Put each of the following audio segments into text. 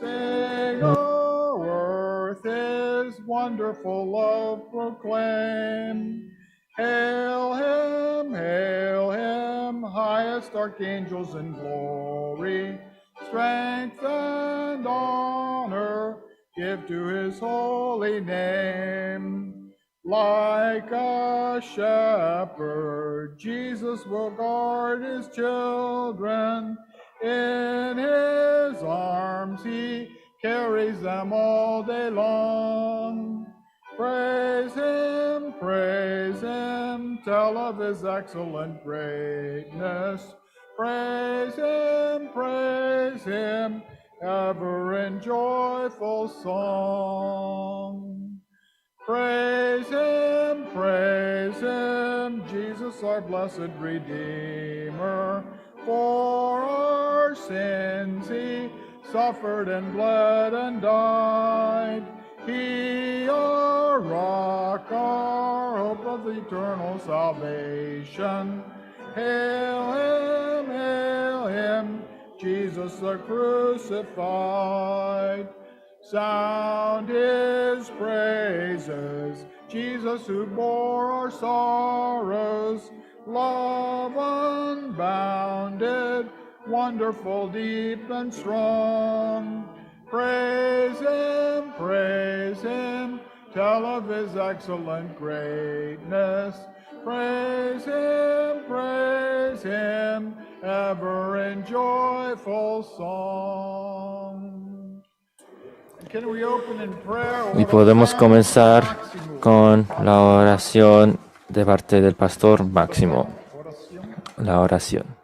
Sing o'er earth his wonderful love proclaim. Hail him, highest archangels in glory. Strength and honor give to his holy name. Like a shepherd, Jesus will guard his children. In his arms he carries them all day long. Praise him, tell of his excellent greatness. Praise him, ever in joyful song. Praise him, Jesus our blessed Redeemer. For our sins he suffered and bled and died. He our rock, our hope of eternal salvation. Hail him, Jesus the crucified. Sound his praises, Jesus who bore our sorrows. Love unbounded, wonderful, deep, and strong. Praise him, tell of his excellent greatness. Praise him, ever in joyful song. Y podemos comenzar con la oración de parte del pastor Máximo. La oración.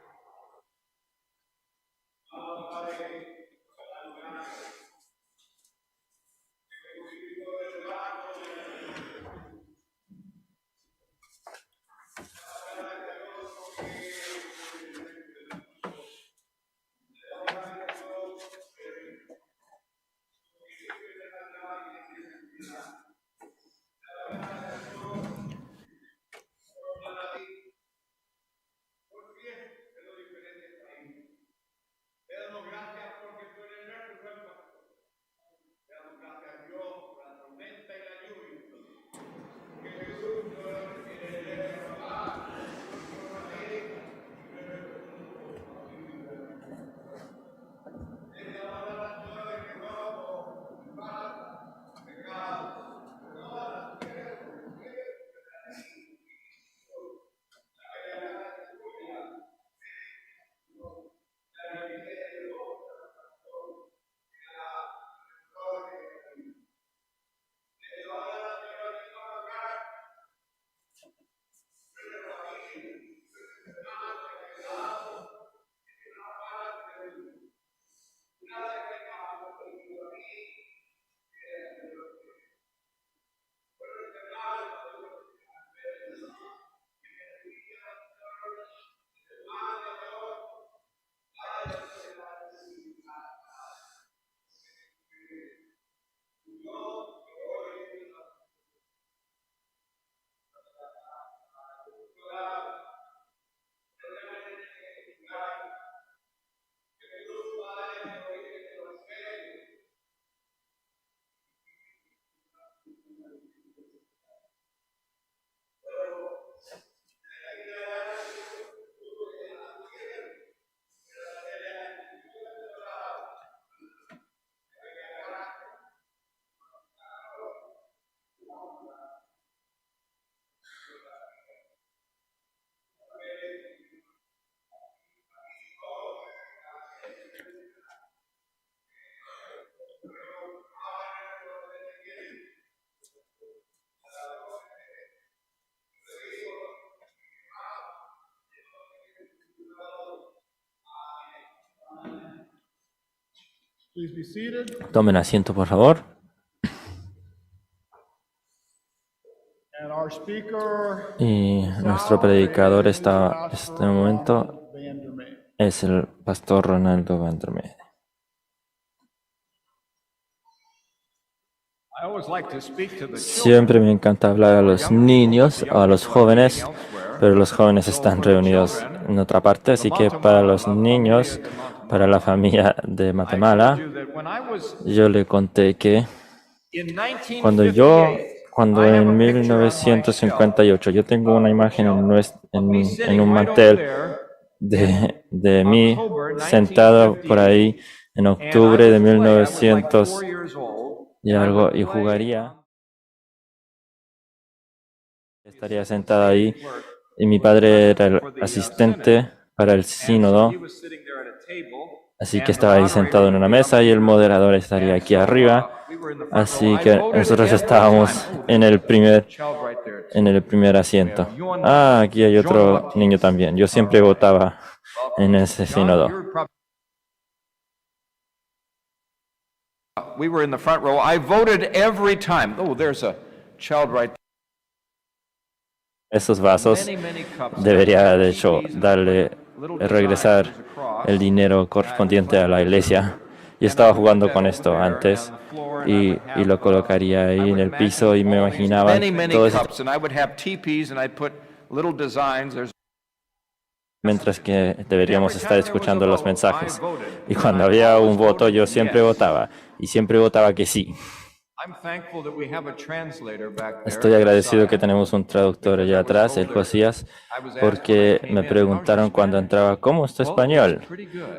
Tomen asiento, por favor. Y nuestro predicador en este momento es el pastor Ronaldo Vandermeer. Siempre me encanta hablar a los niños o a los jóvenes, pero los jóvenes están reunidos en otra parte, así que para los niños para la familia de I Matamala. told you that when I was Yo le conté que in cuando 1958, cuando I have en a picture on my shelf 1958 yo tengo una imagen of me en sitting un right over mantel there de mí October sentado por 1958, ahí en and I octubre de would play. I was like 1900 4 years old, y and I algo, would y play jugaría. on Estaría sentado ahí, clerk y mi padre era el for the asistente para el and so sínodo, he was sitting there at a table, así que and the estaba ahí sentado moderator en would una be up mesa y el here, moderador estaría and aquí so arriba. we were in the front row. Así I que voted nosotros every estábamos time. Oh, en el there's a child right there, too. en el primer asiento. We have John- Ah, aquí hay John otro Baptiste. niño también. Yo siempre votaba en ese John, sínodo. you're probably- We were in the front row. I voted every time. Oh, there's a child right there. Esos vasos Many cups. debería de hecho TVs and darle little designs regresar across. el dinero correspondiente a la iglesia. Yo estaba jugando con esto antes y lo colocaría ahí en el piso y me imaginaba Many todo ese cups, and I would have teepees, and I'd put little designs. There's mientras que deberíamos estar escuchando los mensajes. Y cuando había un voto, yo siempre votaba, y siempre votaba que sí. I'm thankful that we have a translator back there. Estoy agradecido que tenemos un traductor allá atrás, el Josías, porque me preguntaron cuando entraba, ¿cómo es tu español?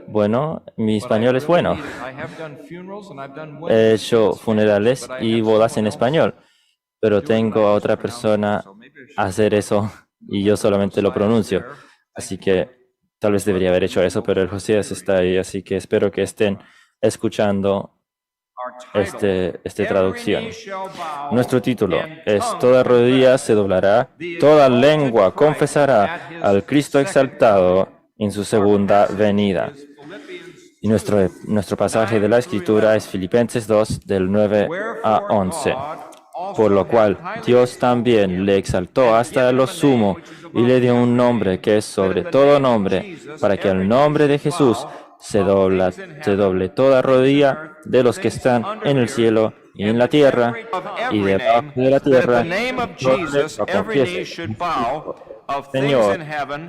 Bueno, mi español es bueno. He hecho funerales y bodas en español, pero tengo a otra persona a hacer eso y yo solamente lo pronuncio. Así que tal vez debería haber hecho eso, pero el Josías está ahí, así que espero que estén escuchando esta traducción. Nuestro título es Toda rodilla se doblará, toda lengua confesará al Cristo exaltado en su segunda venida. Y nuestro pasaje de la Escritura es Filipenses 2, del 9 a 11. Por lo cual Dios también le exaltó hasta lo sumo y le dio un nombre que es sobre todo nombre, para que al nombre de Jesús se doble toda rodilla de los que están en el cielo y en la tierra y debajo de la tierra, Señor,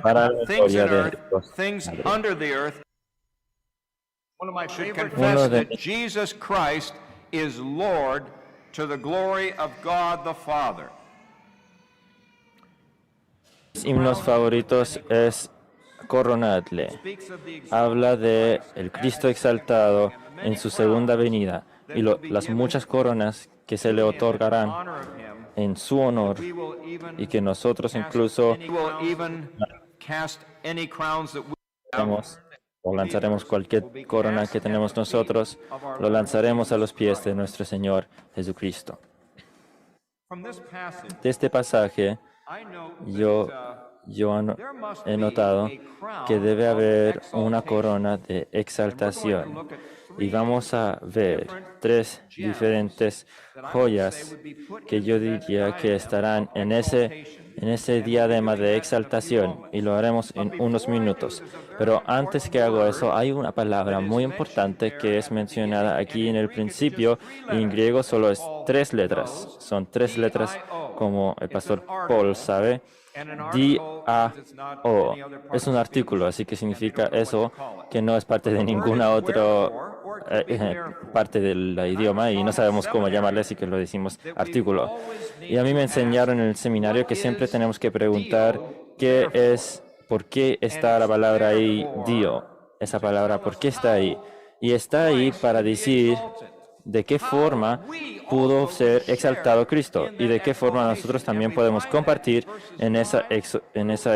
para la gloria de Dios. Confess that Jesus Christ is Lord to the glory of God the Father. Mis himnos favoritos es Coronadle. Habla de el Cristo exaltado en su segunda venida y las muchas coronas que se le otorgarán en su honor y que nosotros incluso lanzaremos cualquier corona que tenemos nosotros, lo lanzaremos a los pies de nuestro Señor Jesucristo. De este pasaje, yo he notado que debe haber una corona de exaltación. Y vamos a ver tres diferentes joyas que yo diría que estarán en ese diadema de exaltación, y lo haremos en unos minutos. Pero antes que hago eso, hay una palabra muy importante que es mencionada aquí en el principio, y en griego solo es 3 letras. Son 3 letras, como el pastor Paul sabe. D-A-O. Es un artículo, así que significa eso, que no es parte de ninguna otra parte del idioma y no sabemos cómo llamarle, así que lo decimos artículo. Y a mí me enseñaron en el seminario que siempre tenemos que preguntar por qué está la palabra ahí, Dio. Esa palabra, ¿por qué está ahí? Y está ahí para decir de qué forma pudo ser exaltado Cristo y de qué forma nosotros también podemos compartir en esa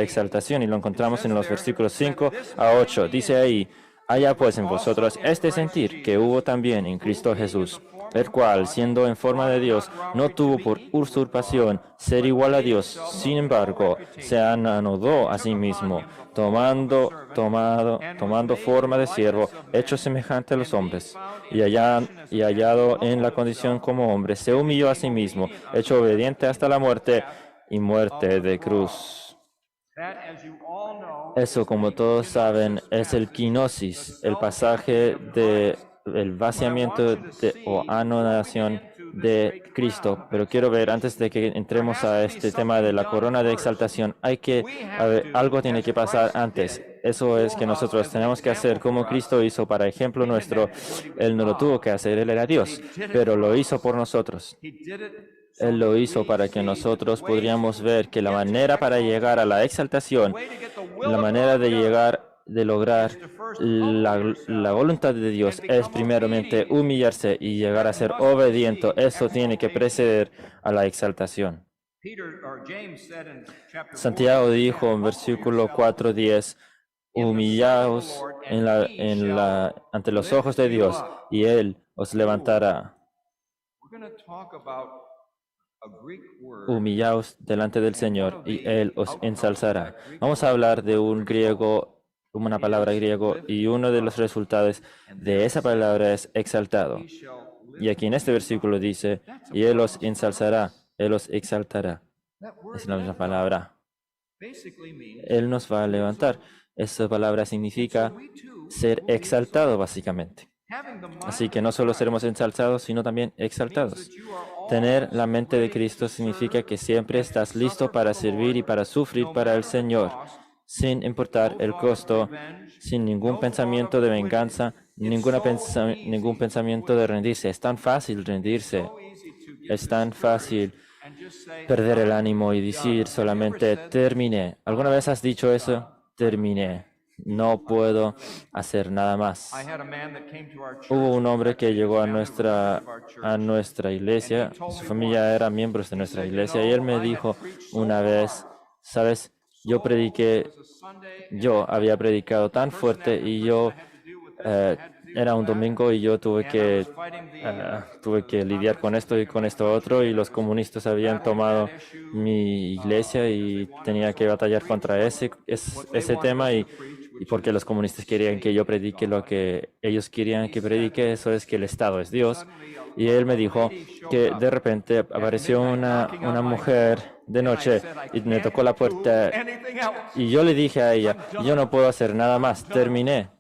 exaltación. Y lo encontramos en los versículos 5 a 8. Dice ahí: haya pues en vosotros este sentir que hubo también en Cristo Jesús, el cual, siendo en forma de Dios, no tuvo por usurpación ser igual a Dios. Sin embargo, se anodó a sí mismo, tomando forma de siervo, hecho semejante a los hombres, y hallado en la condición como hombre, se humilló a sí mismo, hecho obediente hasta la muerte y muerte de cruz. Eso, como todos saben, es el kenosis, el pasaje del vaciamiento o anodación de Cristo. Pero quiero ver, antes de que entremos a este tema de la corona de exaltación, algo tiene que pasar antes. Eso es que nosotros tenemos que hacer como Cristo hizo para ejemplo nuestro. Él no lo tuvo que hacer, Él era Dios, pero lo hizo por nosotros. Él lo hizo para que nosotros podríamos ver que la manera para llegar a la exaltación, la manera de llegar, de lograr la voluntad de Dios es primeramente humillarse y llegar a ser obediente. Eso tiene que preceder a la exaltación. Santiago dijo en versículo 4:10, humillaos ante los ojos de Dios y Él os levantará. Humillaos delante del Señor y Él os ensalzará. Vamos a hablar de una palabra griego, y uno de los resultados de esa palabra es exaltado. Y aquí en este versículo dice, y Él os ensalzará, Él os exaltará. Es la misma palabra. Él nos va a levantar. Esa palabra significa ser exaltado, básicamente. Así que no solo seremos ensalzados, sino también exaltados. Tener la mente de Cristo significa que siempre estás listo para servir y para sufrir para el Señor, sin importar el costo, sin ningún pensamiento de venganza, ningún pensamiento de rendirse. Es tan fácil rendirse, es tan fácil perder el ánimo y decir solamente terminé. ¿Alguna vez has dicho eso? Terminé. No puedo hacer nada más. Hubo un hombre que llegó a nuestra iglesia, su familia era miembros de nuestra iglesia, y él me dijo una vez, sabes, yo había predicado tan fuerte y era un domingo y yo tuve que lidiar con esto y con esto otro, y los comunistas habían tomado mi iglesia y tenía que batallar contra ese tema, y porque los comunistas querían que yo predique lo que ellos querían que predique, eso es que el Estado es Dios. Y él me dijo que de repente apareció una mujer de noche y me tocó la puerta, y yo le dije a ella, yo no puedo hacer nada más, terminé.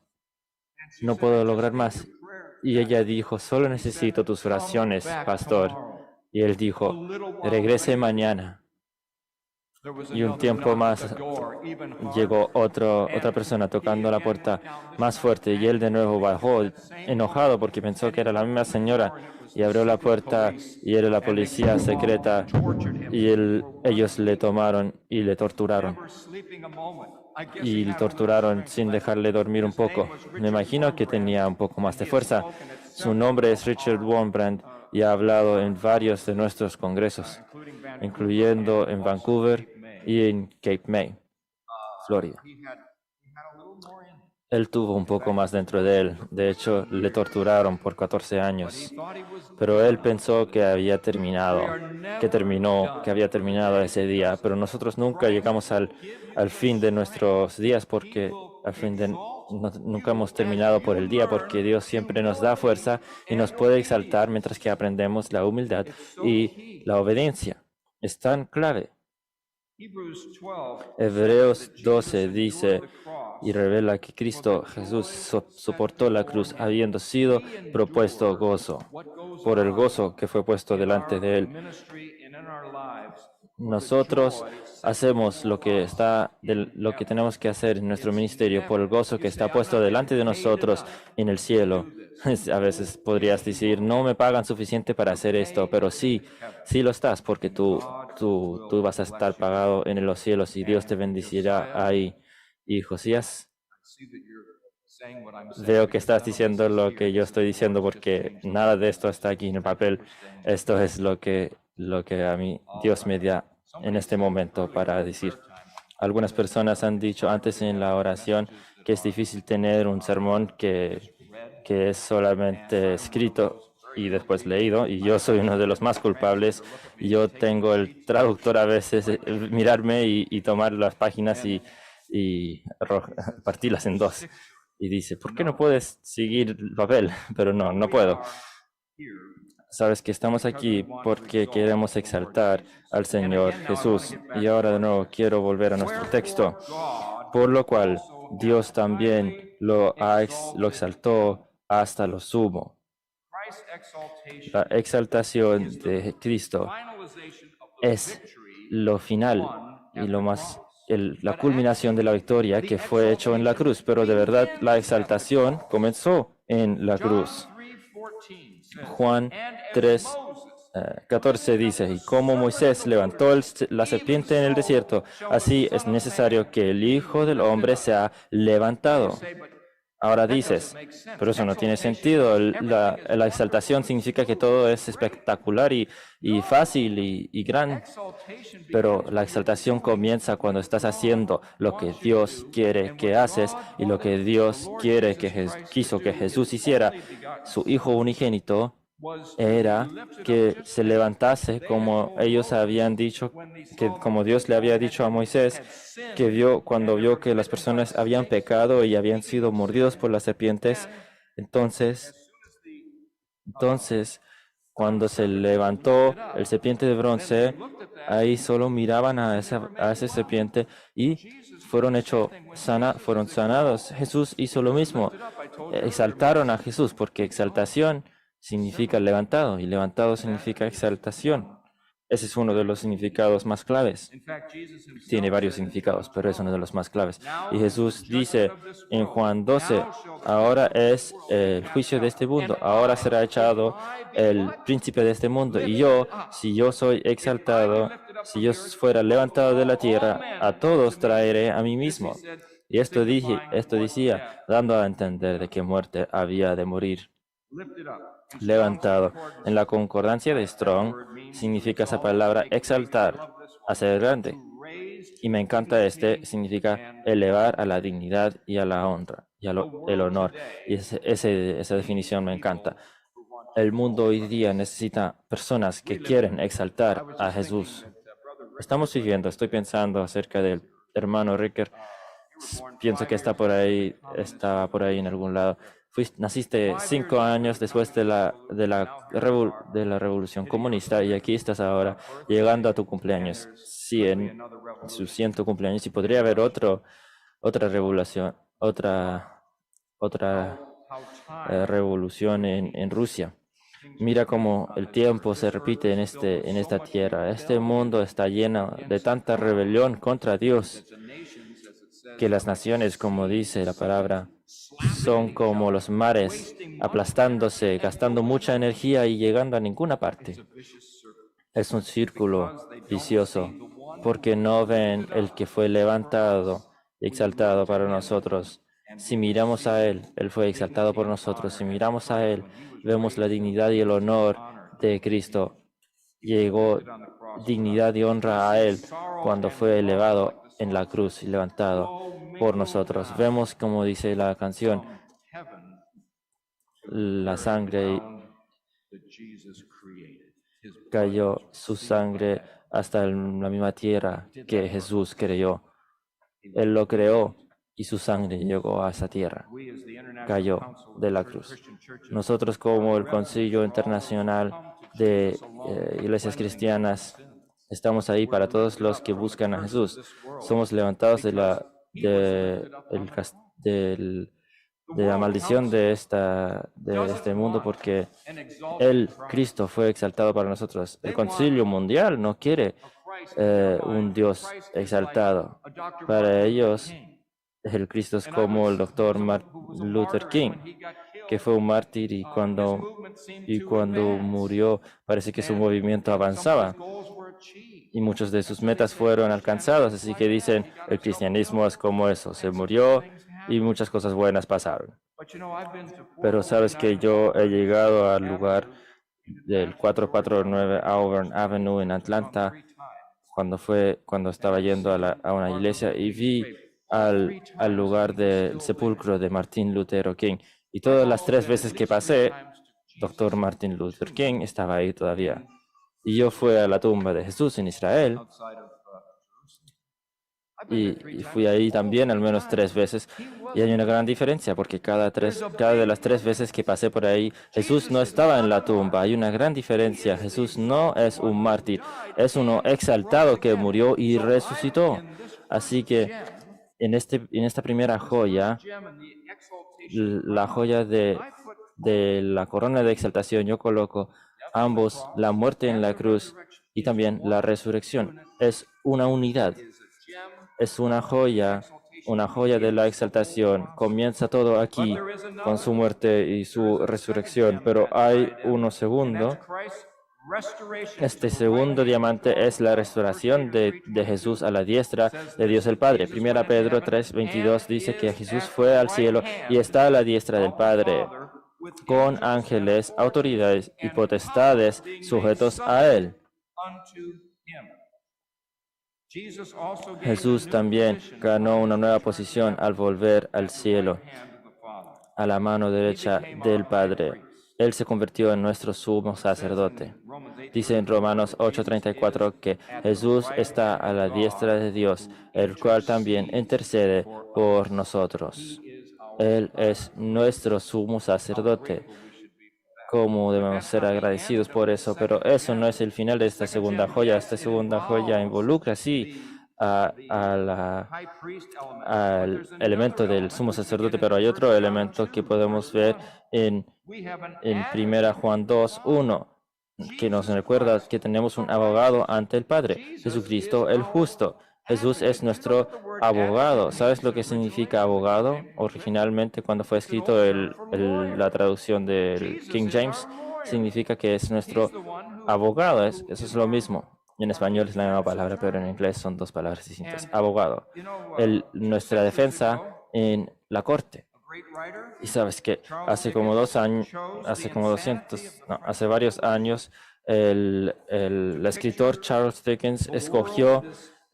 No puedo lograr más. Y ella dijo, solo necesito tus oraciones, pastor. Y él dijo, regrese mañana. Y un tiempo más llegó otra persona tocando la puerta más fuerte, y él de nuevo bajó enojado porque pensó que era la misma señora, y abrió la puerta y era la policía secreta, y ellos le tomaron y le torturaron. Y le torturaron sin dejarle dormir un poco. Me imagino que tenía un poco más de fuerza. Su nombre es Richard Wurmbrand y ha hablado en varios de nuestros congresos, incluyendo en Vancouver y en Cape May, Florida. Él tuvo un poco más dentro de él. De hecho, le torturaron por 14 años. Pero él pensó que había terminado, que había terminado ese día. Pero nosotros nunca llegamos al fin de nuestros días, porque nunca hemos terminado por el día, porque Dios siempre nos da fuerza y nos puede exaltar mientras que aprendemos la humildad y la obediencia. Es tan clave. Hebreos 12 dice y revela que Cristo Jesús soportó la cruz habiendo sido propuesto gozo, por el gozo que fue puesto delante de él. Nosotros hacemos lo que tenemos que hacer en nuestro ministerio por el gozo que está puesto delante de nosotros en el cielo. A veces podrías decir, no me pagan suficiente para hacer esto, pero sí lo estás, porque tú vas a estar pagado en los cielos y Dios te bendecirá ahí. Y Josías, veo que estás diciendo lo que yo estoy diciendo, porque nada de esto está aquí en el papel. Esto es lo que a mí Dios me da en este momento para decir. Algunas personas han dicho antes en la oración que es difícil tener un sermón que es solamente escrito y después leído, y yo soy uno de los más culpables. Yo tengo el traductor a veces mirarme y tomar las páginas y partirlas en dos. Y dice, ¿por qué no puedes seguir el papel? Pero no puedo. Sabes que estamos aquí porque queremos exaltar al Señor Jesús. Y ahora de nuevo quiero volver a nuestro texto. Por lo cual Dios también lo exaltó hasta lo sumo. La exaltación de Cristo es lo final y lo más la culminación de la victoria que fue hecho en la cruz, pero de verdad la exaltación comenzó en la cruz. Juan 3, 14 dice, y como Moisés levantó la serpiente en el desierto, así es necesario que el Hijo del Hombre sea levantado. Ahora dices, pero eso no tiene sentido. La exaltación significa que todo es espectacular y fácil y gran. Pero la exaltación comienza cuando estás haciendo lo que Dios quiere que haces y lo que Dios quiere quiso que Jesús hiciera. Su Hijo unigénito era que se levantase como ellos habían dicho, que como Dios le había dicho a Moisés, que cuando vio que las personas habían pecado y habían sido mordidos por las serpientes, entonces cuando se levantó el serpiente de bronce, ahí solo miraban a esa serpiente y fueron sanados. Jesús hizo lo mismo. Exaltaron a Jesús porque exaltación significa levantado y levantado significa exaltación. Ese es uno de los significados más claves. Tiene varios significados, pero es uno de los más claves. Y Jesús dice en Juan 12, ahora es el juicio de este mundo, ahora será echado el príncipe de este mundo. Y si yo soy exaltado, si yo fuera levantado de la tierra, a todos traeré a mí mismo. Y esto decía, dando a entender de qué muerte había de morir. Levantado. En la concordancia de Strong significa esa palabra exaltar, hacer grande. Y me encanta significa elevar a la dignidad y a la honra y el honor. Y esa definición me encanta. El mundo hoy día necesita personas que quieren exaltar a Jesús. Estoy pensando acerca del hermano Ricker. Pienso que está por ahí en algún lado. Naciste 5 años después de la Revolución Comunista y aquí estás ahora llegando a tu cumpleaños 100, su 100 cumpleaños, y podría haber otra revolución en Rusia. Mira cómo el tiempo se repite en esta tierra. Este mundo está lleno de tanta rebelión contra Dios que las naciones, como dice la palabra, son como los mares, aplastándose, gastando mucha energía y llegando a ninguna parte. Es un círculo vicioso, porque no ven el que fue levantado y exaltado para nosotros. Si miramos a Él, Él fue exaltado por nosotros. Si miramos a Él, vemos la dignidad y el honor de Cristo. Llegó dignidad y honra a Él cuando fue elevado en la cruz y levantado por nosotros. Vemos, como dice la canción, la sangre cayó, su sangre hasta la misma tierra que Jesús creó. Él lo creó y su sangre llegó a esa tierra, cayó de la cruz. Nosotros, como el Concilio Internacional de Iglesias Cristianas, estamos ahí para todos los que buscan a Jesús. Somos levantados de la maldición de este mundo porque Cristo fue exaltado para nosotros. El Concilio Mundial no quiere un Dios exaltado. Para ellos, el Cristo es como el doctor Martin Luther King, que fue un mártir y cuando murió parece que su movimiento avanzaba y muchas de sus metas fueron alcanzadas. Así que dicen, el cristianismo es como eso, se murió y muchas cosas buenas pasaron. Pero sabes que yo he llegado al lugar del 449 Auburn Avenue en Atlanta cuando estaba yendo a una iglesia y vi al lugar del sepulcro de Martin Luther King. Y todas las 3 veces que pasé, Dr. Martin Luther King estaba ahí todavía. Y yo fui a la tumba de Jesús en Israel y fui ahí también al menos 3 veces. Y hay una gran diferencia porque cada de las 3 veces que pasé por ahí, Jesús no estaba en la tumba. Hay una gran diferencia. Jesús no es un mártir, es uno exaltado que murió y resucitó. Así que en esta primera joya, la joya de la corona de exaltación, yo coloco ambos, la muerte en la cruz y también la resurrección. Es una unidad. es una joya de la exaltación. Comienza todo aquí con su muerte y su resurrección, pero hay uno segundo. Este segundo diamante es la restauración de Jesús a la diestra de Dios el Padre. Primera Pedro 3:22 dice que Jesús fue al cielo y está a la diestra del Padre, con ángeles, autoridades y potestades sujetos a Él. Jesús también ganó una nueva posición al volver al cielo, a la mano derecha del Padre. Él se convirtió en nuestro sumo sacerdote. Dice en Romanos 8:34 que Jesús está a la diestra de Dios, el cual también intercede por nosotros. Él es nuestro sumo sacerdote. Cómo debemos ser agradecidos por eso, pero eso no es el final de esta segunda joya. Esta segunda joya involucra, sí, al elemento del sumo sacerdote, pero hay otro elemento que podemos ver en 1 Juan 2:1, que nos recuerda que tenemos un abogado ante el Padre, Jesucristo el justo. Jesús es nuestro abogado. ¿Sabes lo que significa abogado? Originalmente, cuando fue escrito la traducción del King James, significa que es nuestro abogado. Eso es lo mismo. En español es la misma palabra, pero en inglés son dos palabras distintas. Abogado. Nuestra defensa en la corte. Y sabes que hace varios años, el escritor Charles Dickens escogió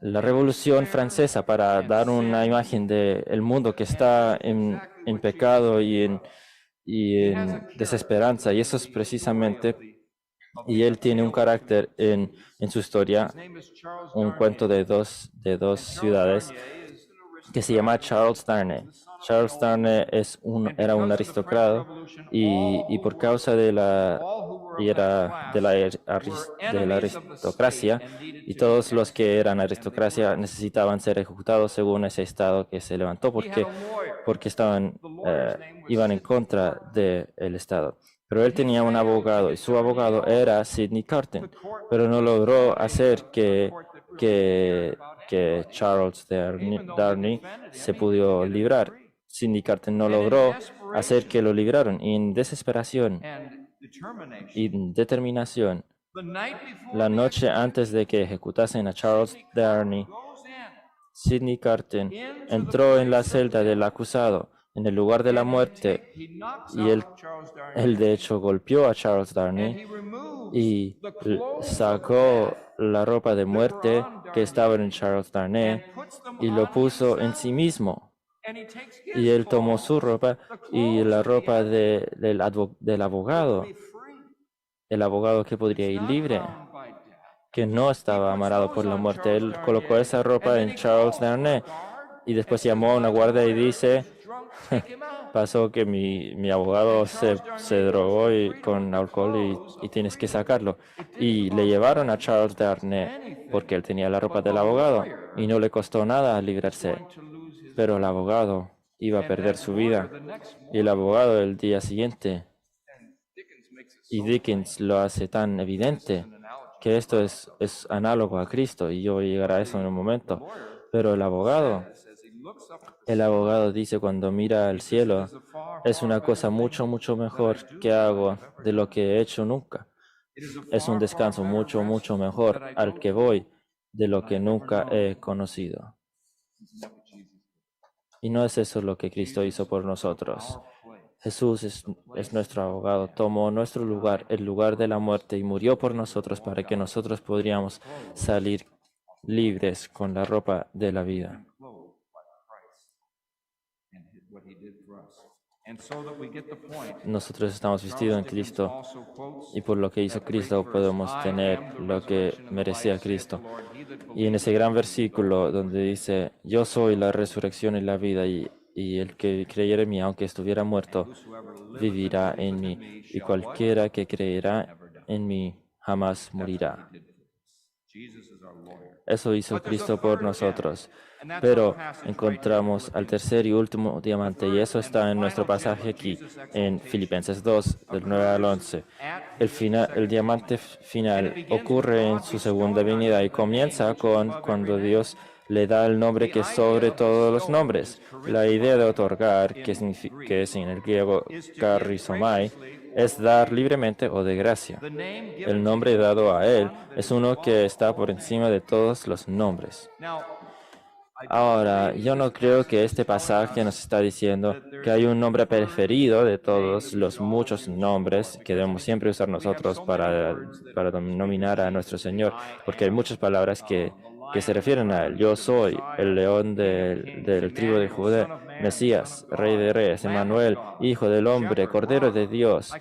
la Revolución Francesa para dar una imagen del mundo que está en pecado y en desesperanza. Y eso es precisamente, y él tiene un carácter en su historia, un cuento de dos ciudades que se llama Charles Darnay. Charles Darnay era un aristócrata y por causa de la aristocracia, y todos los que eran aristocracia necesitaban ser ejecutados según ese estado que se levantó porque iban en contra del estado. Pero él tenía un abogado y su abogado era Sidney Carton, pero no logró hacer que Charles Darnay se pudo librar. Sidney Carton no logró hacer que lo libraron. Y en desesperación y determinación, la noche antes de que ejecutasen a Charles Darnay, Sidney Carton entró en la celda del acusado, en el lugar de la muerte, y él de hecho golpeó a Charles Darnay y sacó la ropa de muerte que estaba en Charles Darnay y lo puso en sí mismo. Y él tomó su ropa y la ropa del abogado, el abogado que podría ir libre, que no estaba amarrado por la muerte. Él colocó esa ropa en Charles Darnay y después llamó a una guardia y dice: pasó que mi abogado se drogó con alcohol y tienes que sacarlo. Y le llevaron a Charles Darnay porque él tenía la ropa del abogado y no le costó nada librarse. Pero el abogado iba a perder su vida. Y el abogado el día siguiente, y Dickens lo hace tan evidente que esto es análogo a Cristo, y yo voy a llegar a eso en un momento. Pero el abogado dice cuando mira al cielo, es una cosa mucho, mucho mejor que hago de lo que he hecho nunca. Es un descanso mucho, mucho mejor al que voy de lo que nunca he conocido. Y no es eso lo que Cristo hizo por nosotros. Jesús es nuestro abogado, tomó nuestro lugar, el lugar de la muerte, y murió por nosotros para que nosotros podríamos salir libres con la ropa de la vida. Nosotros estamos vestidos en Cristo, y por lo que hizo Cristo podemos tener lo que merecía Cristo. Y en ese gran versículo donde dice: yo soy la resurrección y la vida, y el que creyere en mí, aunque estuviera muerto, vivirá en mí, y cualquiera que creerá en mí jamás morirá. Eso hizo Cristo por nosotros. Pero encontramos al tercer y último diamante, y eso está en nuestro pasaje aquí, en Filipenses 2, del 9 al 11. El diamante final ocurre en su segunda venida y comienza cuando Dios le da el nombre que es sobre todos los nombres. La idea de otorgar, que es en el griego charizomai, es dar libremente o de gracia. El nombre dado a él es uno que está por encima de todos los nombres. Ahora, yo no creo que este pasaje nos está diciendo que hay un nombre preferido de todos los muchos nombres que debemos siempre usar nosotros para nominar a nuestro Señor, porque hay muchas palabras que se refieren a Él. Yo soy el león del tribu de Judá, Mesías, Rey de Reyes, Emmanuel, Hijo del Hombre, Cordero de Dios,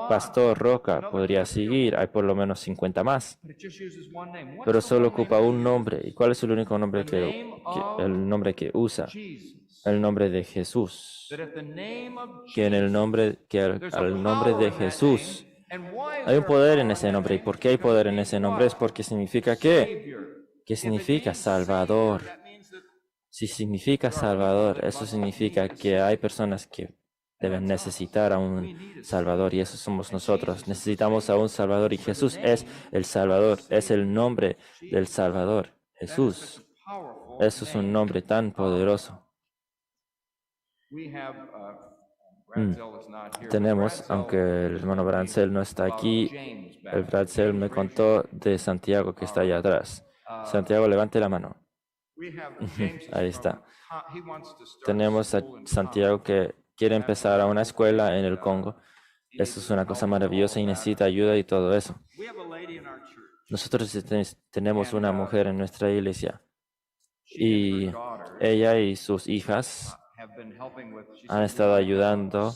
Pastor, Roca. Podría seguir, hay por lo menos 50 más, pero solo ocupa un nombre. ¿Y cuál es el único nombre el nombre que usa? El nombre de Jesús. Que en el nombre, al nombre de Jesús hay un poder en ese nombre. ¿Y por qué hay poder en ese nombre? Es porque significa ¿qué? ¿Qué significa Salvador? Si significa Salvador, eso significa que hay personas que deben necesitar a un Salvador y eso somos nosotros. Necesitamos a un Salvador y Jesús es el Salvador, es el nombre del Salvador, Jesús. Eso es un nombre tan poderoso. Tenemos, aunque el hermano Brancel no está aquí, el Brancel me contó de Santiago que está allá atrás. Santiago, levante la mano. Ahí está. Tenemos a Santiago que quiere empezar a una escuela en el Congo. Eso es una cosa maravillosa y necesita ayuda y todo eso. Nosotros tenemos una mujer en nuestra iglesia y ella y sus hijas han estado ayudando,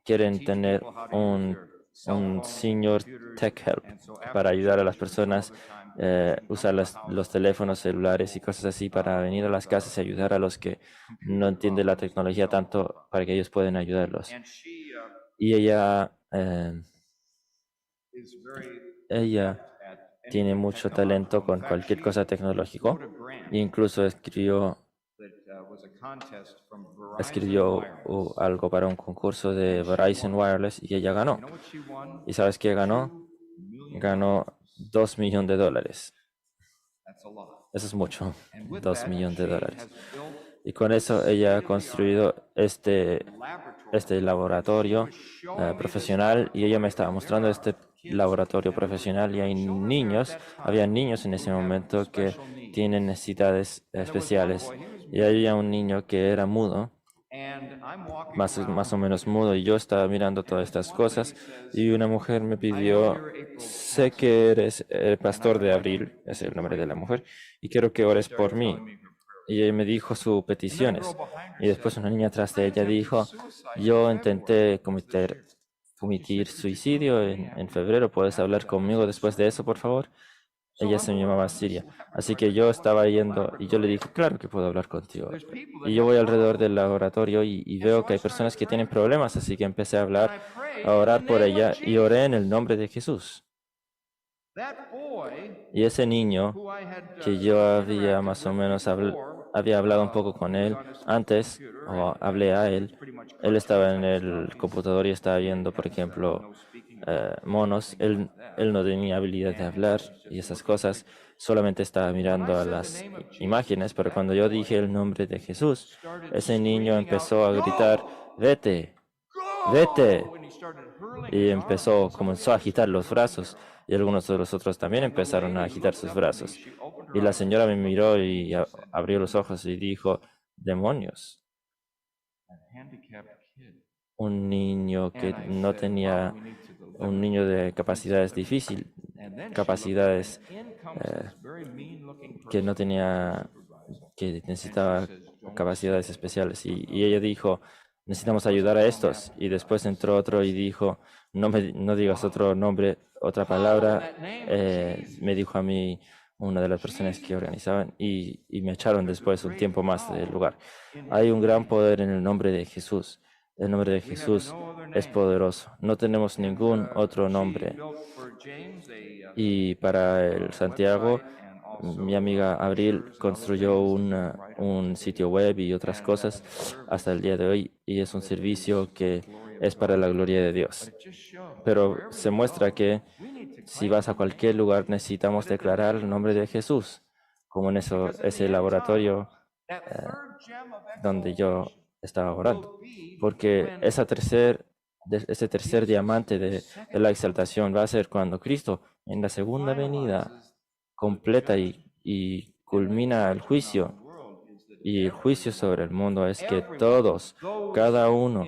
quieren tener un Senior Tech Help para ayudar a las personas usar los teléfonos celulares y cosas así para venir a las casas y ayudar a los que no entienden la tecnología tanto para que ellos puedan ayudarlos. Y ella tiene mucho talento con cualquier cosa tecnológico. Incluso escribió algo para un concurso de Verizon Wireless y ella ganó. ¿Y sabes qué ganó? Ganó $2 millones. Eso es mucho, $2 millones. Y con eso ella ha construido este laboratorio profesional y ella me estaba mostrando este laboratorio profesional y había niños en ese momento que tienen necesidades especiales y había un niño que era mudo, más o menos mudo, y yo estaba mirando todas estas cosas y una mujer me pidió, sé que eres el pastor de Abril, es el nombre de la mujer, y quiero que ores por mí. Y ella me dijo sus peticiones. Y después una niña atrás de ella dijo, yo intenté cometer suicidio en febrero, ¿puedes hablar conmigo después de eso, por favor? Ella se llamaba Siria. Así que yo estaba yendo y yo le dije, claro que puedo hablar contigo. Y yo voy alrededor del laboratorio y veo que hay personas que tienen problemas, así que empecé a orar por ella y oré en el nombre de Jesús. Y ese niño que yo había más o menos había hablado un poco con él antes, o hablé a él, él estaba en el computador y estaba viendo, por ejemplo, monos. Él no tenía habilidad de hablar y esas cosas, solamente estaba mirando a las imágenes, pero cuando yo dije el nombre de Jesús, ese niño empezó a gritar, vete, vete, y comenzó a agitar los brazos. Y algunos de los otros también empezaron a agitar sus brazos. Y la señora me miró y abrió los ojos y dijo, demonios. Un niño que no tenía, un niño de capacidades difíciles, capacidades que no tenía, que necesitaba capacidades especiales. Y ella dijo, necesitamos ayudar a estos. Y después entró otro y dijo, no digas otro nombre, otra palabra. Me dijo a mí una de las personas que organizaban y me echaron después un tiempo más del lugar. Hay un gran poder en el nombre de Jesús. El nombre de Jesús es poderoso. No tenemos ningún otro nombre. Y para el Santiago, mi amiga Abril construyó un sitio web y otras cosas hasta el día de hoy y es un servicio que es para la gloria de Dios. Pero se muestra que si vas a cualquier lugar necesitamos declarar el nombre de Jesús como en ese laboratorio donde yo estaba orando. Porque ese tercer diamante de la exaltación va a ser cuando Cristo en la segunda venida completa y culmina el juicio. Y el juicio sobre el mundo es que todos, cada uno,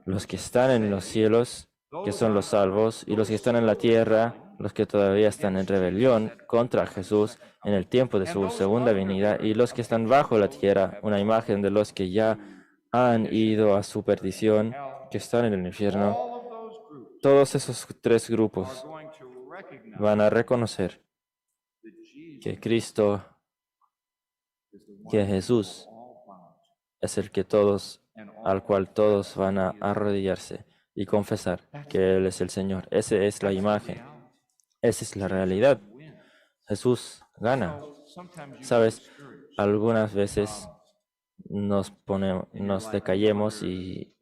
los que están en los cielos, que son los salvos, y los que están en la tierra, los que todavía están en rebelión contra Jesús en el tiempo de su segunda venida, y los que están bajo la tierra, una imagen de los que ya han ido a su perdición, que están en el infierno, todos esos tres grupos van a reconocer que Cristo, que Jesús es el que todos, al cual todos van a arrodillarse y confesar que Él es el Señor. Esa es la imagen, esa es la realidad. Jesús gana. Sabes, algunas veces nos decayemos y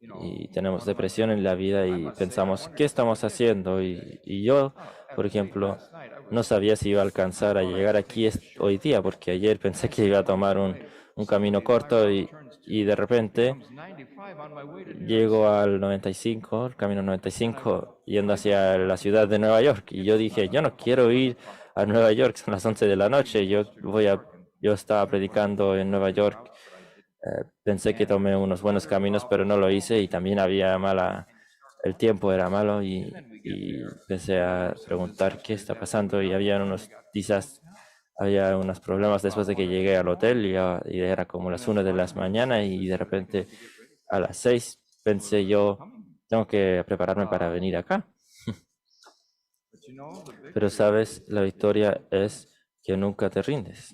tenemos depresión en la vida y pensamos, ¿qué estamos haciendo? Y yo, por ejemplo, no sabía si iba a alcanzar a llegar aquí hoy día, porque ayer pensé que iba a tomar un camino corto y de repente llego al 95, el camino 95, yendo hacia la ciudad de Nueva York. Y yo dije, yo no quiero ir a Nueva York, son las 11 de la noche, yo estaba predicando en Nueva York. Pensé que tomé unos buenos caminos, pero no lo hice y también el tiempo era malo y empecé a preguntar qué está pasando y había había unos problemas después de que llegué al hotel y era como las 1 de la mañana y de repente a las 6 pensé yo, tengo que prepararme para venir acá. Pero sabes, la victoria es que nunca te rindes.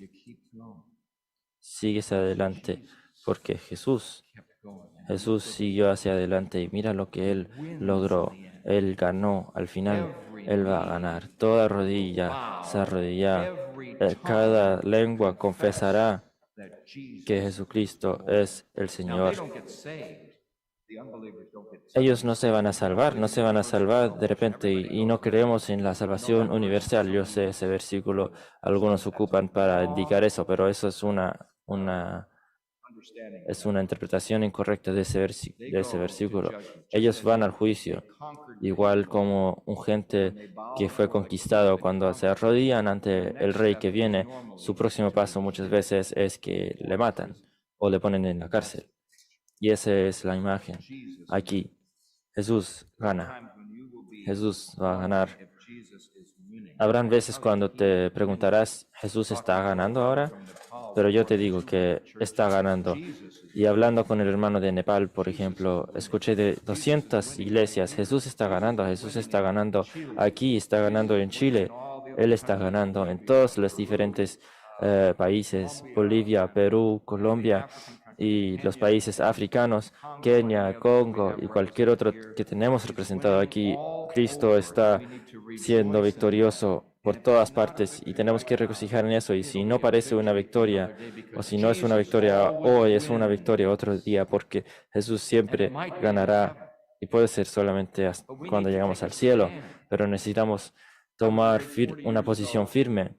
Sigues adelante porque Jesús siguió hacia adelante y mira lo que Él logró. Él ganó. Al final, Él va a ganar. Toda rodilla se arrodillará. Cada lengua confesará que Jesucristo es el Señor. Ellos no se van a salvar de repente y no creemos en la salvación universal. Yo sé ese versículo, algunos ocupan para indicar eso, pero eso es una interpretación incorrecta de ese versículo. Ellos van al juicio, igual como un gente que fue conquistado cuando se arrodillan ante el rey que viene, su próximo paso muchas veces es que le matan o le ponen en la cárcel. Y esa es la imagen. Aquí, Jesús gana. Jesús va a ganar. Habrán veces cuando te preguntarás, ¿Jesús está ganando ahora? Pero yo te digo que está ganando. Y hablando con el hermano de Nepal, por ejemplo, escuché de 200 iglesias, Jesús está ganando aquí, está ganando en Chile, Él está ganando en todos los diferentes países, Bolivia, Perú, Colombia y los países africanos, Kenia, Congo y cualquier otro que tenemos representado aquí. Cristo está siendo victorioso por todas partes y tenemos que regocijar en eso. Y si no parece una victoria, o si no es una victoria hoy, es una victoria otro día, porque Jesús siempre ganará y puede ser solamente cuando llegamos al cielo, pero necesitamos tomar una posición firme.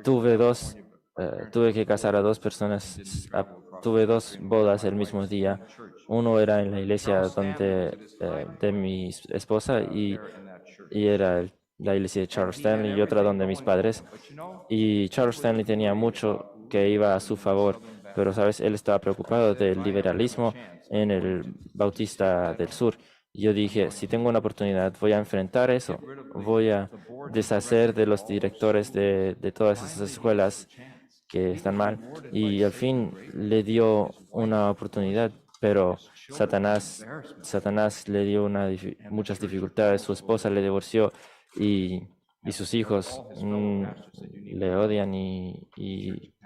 Tuve que casar a 2 personas, tuve 2 bodas el mismo día. Uno era en la iglesia de mi esposa y era la iglesia de Charles Stanley y otra donde mis padres. Y Charles Stanley tenía mucho que iba a su favor, pero sabes, él estaba preocupado del liberalismo en el Bautista del Sur. Yo dije, si tengo una oportunidad, voy a enfrentar eso, voy a deshacer de los directores de todas esas escuelas que están mal. Y al fin le dio una oportunidad, pero Satanás le dio muchas dificultades. Su esposa le divorció y sus hijos le odian y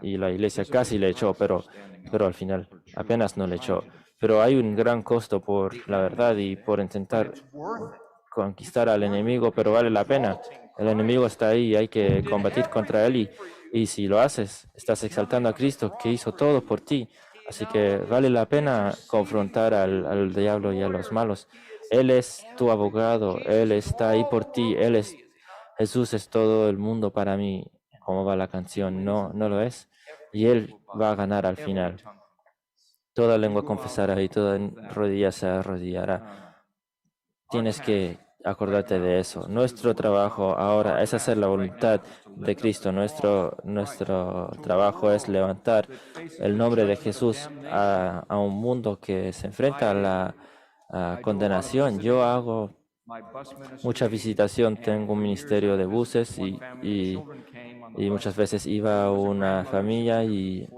la iglesia casi le echó, pero al final apenas no le echó. Pero hay un gran costo por la verdad y por intentar conquistar al enemigo, pero vale la pena. El enemigo está ahí y hay que combatir contra él y si lo haces, estás exaltando a Cristo que hizo todo por ti. Así que vale la pena confrontar al diablo y a los malos. Él es tu abogado, Él está ahí por ti, Jesús es todo el mundo para mí, como va la canción, no, no lo es. Y Él va a ganar al final. Toda lengua confesará y toda rodilla se arrodillará. Tienes que acordarte de eso. Nuestro trabajo ahora es hacer la voluntad de Cristo. Nuestro trabajo es levantar el nombre de Jesús a un mundo que se enfrenta a la condenación. Yo hago mucha visitación, tengo un ministerio de buses y muchas veces iba a una familia y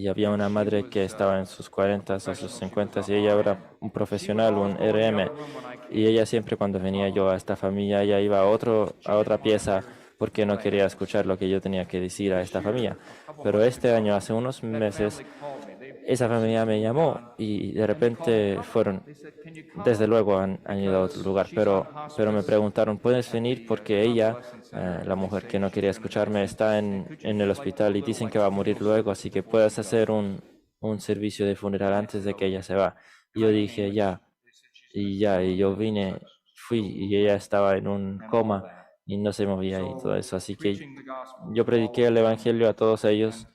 había una madre que estaba en sus 40 o sus 50 y ella era un profesional, un RM. Y ella siempre cuando venía yo a esta familia, ella iba a otra pieza porque no quería escuchar lo que yo tenía que decir a esta familia. Pero este año, hace unos meses, esa familia me llamó y de repente fueron, desde luego han ido a otro lugar, pero me preguntaron, ¿puedes venir? Porque ella, la mujer que no quería escucharme, está en el hospital y dicen que va a morir luego, así que puedes hacer un servicio de funeral antes de que ella se va. Y yo dije, y yo fui y ella estaba en un coma y no se movía y todo eso, así que yo prediqué el evangelio a todos ellos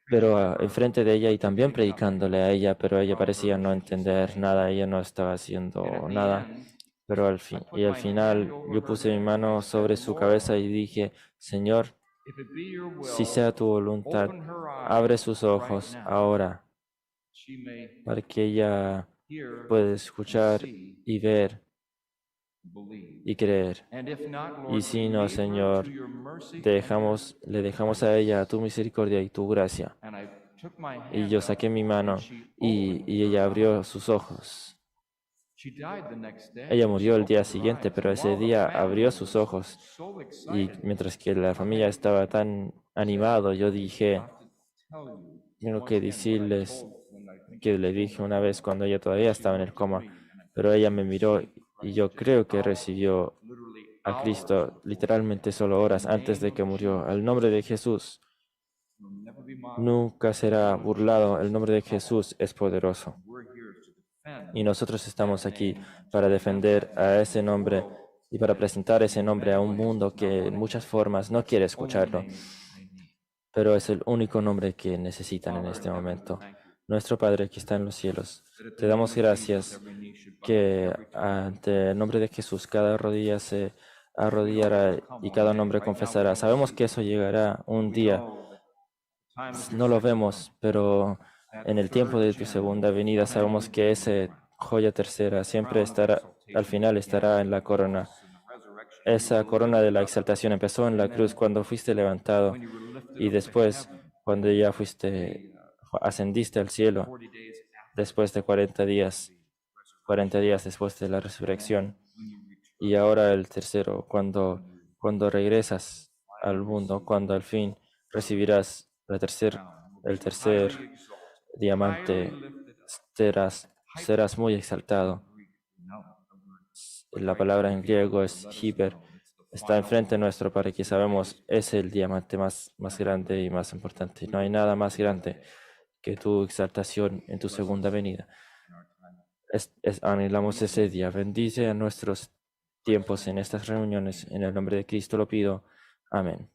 pero enfrente de ella y también predicándole a ella, pero ella parecía no entender nada, ella no estaba haciendo nada. Pero al final yo puse mi mano sobre su cabeza y dije, Señor, si sea tu voluntad, abre sus ojos ahora para que ella pueda escuchar y ver y creer. Y si no, Señor, le dejamos a ella tu misericordia y tu gracia. Y yo saqué mi mano y ella abrió sus ojos. Ella murió el día siguiente, pero ese día abrió sus ojos. Y mientras que la familia estaba tan animado, yo dije, tengo que decirles que le dije una vez cuando ella todavía estaba en el coma, pero ella me miró y yo creo que recibió a Cristo literalmente solo horas antes de que murió. Al nombre de Jesús nunca será burlado. El nombre de Jesús es poderoso. Y nosotros estamos aquí para defender a ese nombre y para presentar ese nombre a un mundo que en muchas formas no quiere escucharlo, pero es el único nombre que necesitan en este momento. Nuestro Padre que está en los cielos, te damos gracias que ante el nombre de Jesús cada rodilla se arrodillará y cada nombre confesará. Sabemos que eso llegará un día. No lo vemos, pero en el tiempo de tu segunda venida sabemos que ese joya tercera siempre estará, al final estará en la corona. Esa corona de la exaltación empezó en la cruz cuando fuiste levantado y después cuando ya ascendiste al cielo después de 40 días después de la resurrección. Y ahora el tercero, cuando regresas al mundo, cuando al fin recibirás el tercer diamante, serás muy exaltado. La palabra en griego es hiper. Está enfrente nuestro para que sabemos es el diamante más grande y más importante. No hay nada más grande que tu exaltación en tu segunda venida. Anhelamos ese día. Bendice a nuestros tiempos en estas reuniones. En el nombre de Cristo lo pido. Amén.